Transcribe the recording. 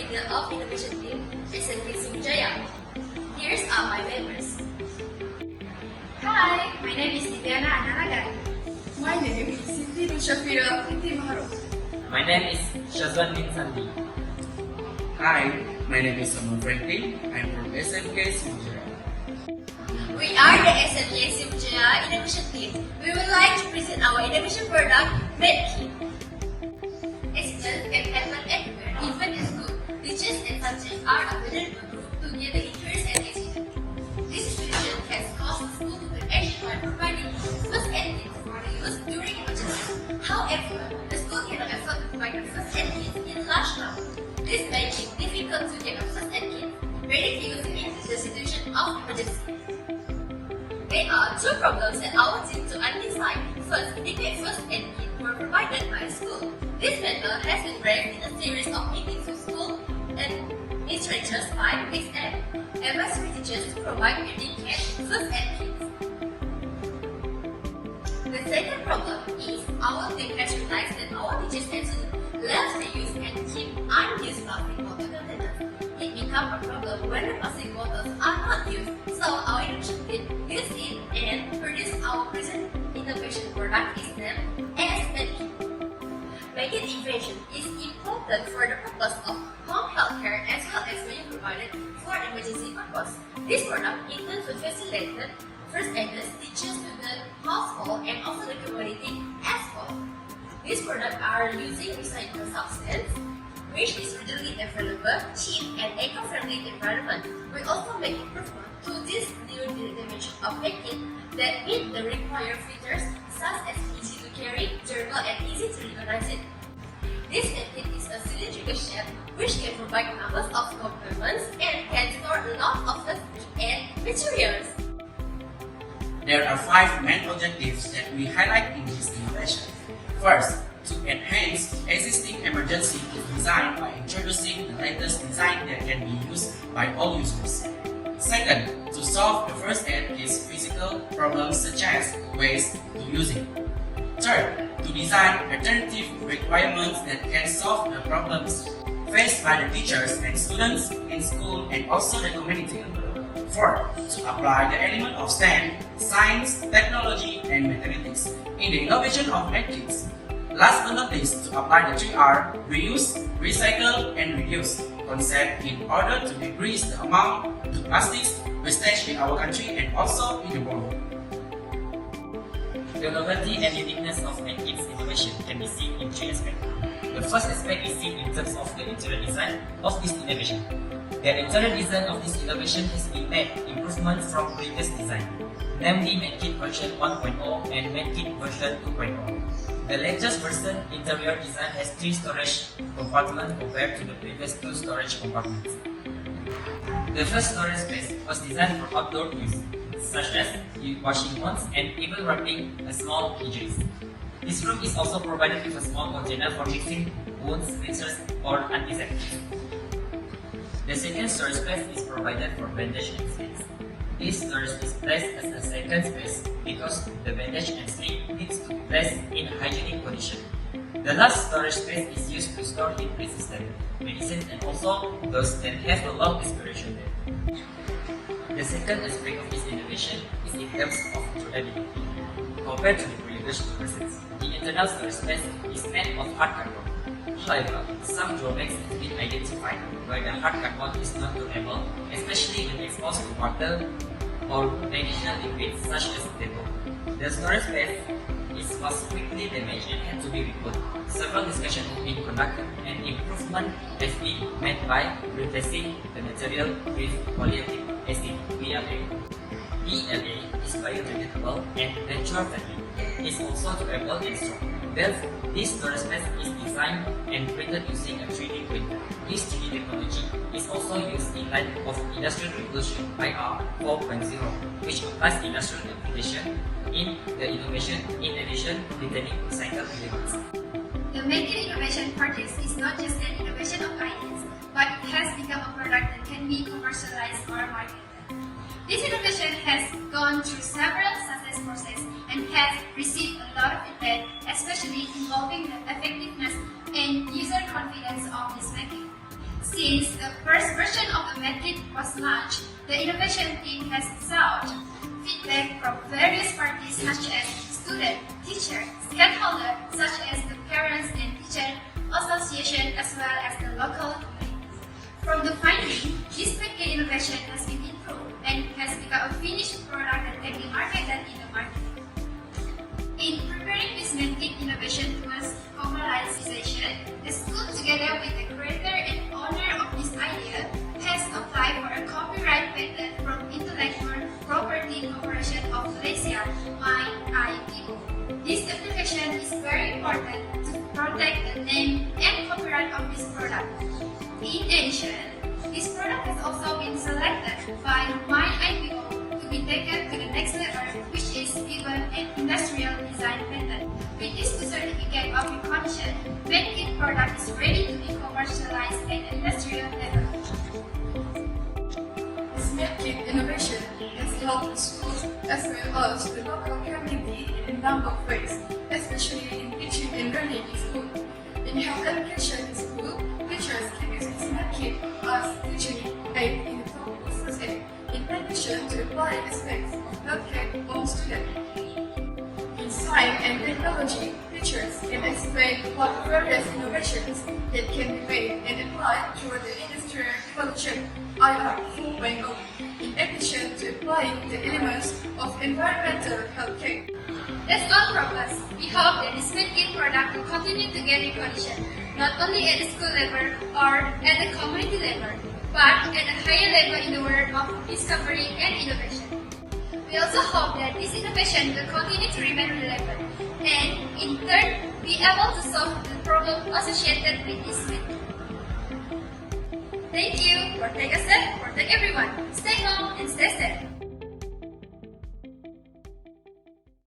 leader of Innovation Team, SMK JAYA. Here's are my members. Hi, my name is LYVIANA and LAGAN. My name is SITI SYAFIRA binti MAHAROP. My name is SYAZWAN bin SANLI. Hi, my name is FRANKLYN. I'm from SMK JAYA. We are the SMK JAYA Innovation Team. We would like to present our innovation product, MedKit. Accidents can happen anywhere, even at school. Teachers and subjects are a vulnerable group to get injuries and accidents. This situation has caused the school to take action by providing first aid kits for the use during emergencies. However, the school cannot afford to provide the first aid kits in large numbers. This makes it difficult to get a first aid kit ready to use in the situation of emergency. There are two problems that our team to identify. First, defect first aid kit were provided by the school. This matter has been raised in a series of meetings with school and administrators by EXPOSITION. Advisory teachers to provide dedicated first aid kits. The second problem is our team has realized that our teachers and students love to use and keep unused plastic water containers. It becomes a problem when the plastic bottles are not used, so our innovation team used it and produced our present innovation product is named as MedKit. MedKit invention is important for the purpose of home healthcare as well as being provided for emergency purpose. This product intends to facilitate first aiders, teachers to the household and also the community as well. These products are using recycled substance, which is readily available, cheap, and eco-friendly environment. We also make improvement to this new dimension of MedKit that meet the required features such as easy to carry, durable, and easy to recognize it. This MedKit is a cylindrical shape which can provide numbers of compartments and can store a lot of plastic and materials. There are 5 main objectives that we highlight in this innovation. First, to enhance existing emergency kit design by introducing the latest design that can be used by all users. Second, to solve the first aid kit's physical problems such as waste to using. Third, to design alternative requirements that can solve the problems faced by the teachers and students in school and also the community. Fourth, to apply the element of STEM, science, technology, and mathematics in the innovation of medkits. Last but not least, to apply the 3R, reuse, recycle, and reduce concept in order to decrease the amount of plastics wastage in our country and also in the world. The novelty and uniqueness of medkit's innovation can be seen in 3 aspects. The first aspect is seen in terms of the interior design of this innovation. The interior design of this innovation has been made improvement from previous design, namely medkit version 1.0 and medkit version 2.0. The latest version interior design has 3 storage compartments compared to the previous 2 storage compartments. The first storage space was designed for outdoor use, such as washing wands and even wrapping a small injuries. This room is also provided with a small container for mixing wounds, rinsers, or antiseptics. The second storage space is provided for bandage and slings. This storage is placed as a second space because the bandage and sling needs to be placed in a hygienic condition. The last storage space is used to store heat-resistant medicines and also those that have a long expiration date. The second aspect of this innovation is in terms of durability. Compared to the previous versions, the internal storage space is made of hard cardboard. However, some drawbacks have been identified where the hard cardboard is not durable, especially when exposed to water or additional liquids such as Dettol. The storage space was quickly damaged and had to be removed. Several discussions have been conducted and improvement has been made by replacing the material with polyethylene acetate (PLA). PLA is biodegradable and nature-friendly. It is also durable and strong. Thus, this storage space is designed and printed using a 3D printer. This 3D technology is also used in light of Industrial Revolution IR 4.0, which applies industrial application in the innovation in addition to retaining recycled elements. The MedKit innovation project is not just an innovation of ideas, but it has become a product that can be commercialized or marketed. This innovation has gone through several success processes and has received a lot of feedback, especially involving the effectiveness and user confidence of this MedKit. Since Since the first version of the medkit was launched, the innovation team has sought feedback from various parties such as student, teacher, stakeholder, such as the parents and teacher association as well as the local community. From the finding, this medkit innovation has been improved and has become a finished product that can be marketed in the market. In preparing this medkit innovation towards commercialization, the school together with the creator and owner of this idea has applied for a copyright patent from Intellectual Property Corporation of Malaysia, MAHAROP. This application is very important to protect the name and copyright of this product. In addition, this product has also been selected by MAHAROP to be taken to the next level, which is given an industrial design patent. With this certificate of recognition, medkit product is ready to be commercialized at industrial level. This medkit innovation has helped schools as well as the local community in a number of ways, especially in teaching and learning in school. In health education in school, teachers can use this medkit as teaching aid in the topic of first aid, in addition to applying aspects of healthcare on students. In science and technology, teachers can explain what various innovations that can be made and applied toward the industrial revolution, IR 4.0, in addition to applying the elements of environmental healthcare. That's all from us. We hope that this medkit product will continue to get recognition, not only at the school level or at the community level, but at a higher level in the world of discovery and innovation. We also hope that this innovation will continue to remain relevant and, in turn, be able to solve the problem associated with this medkit. Thank you. Protect yourself, protect everyone. Stay home and stay safe.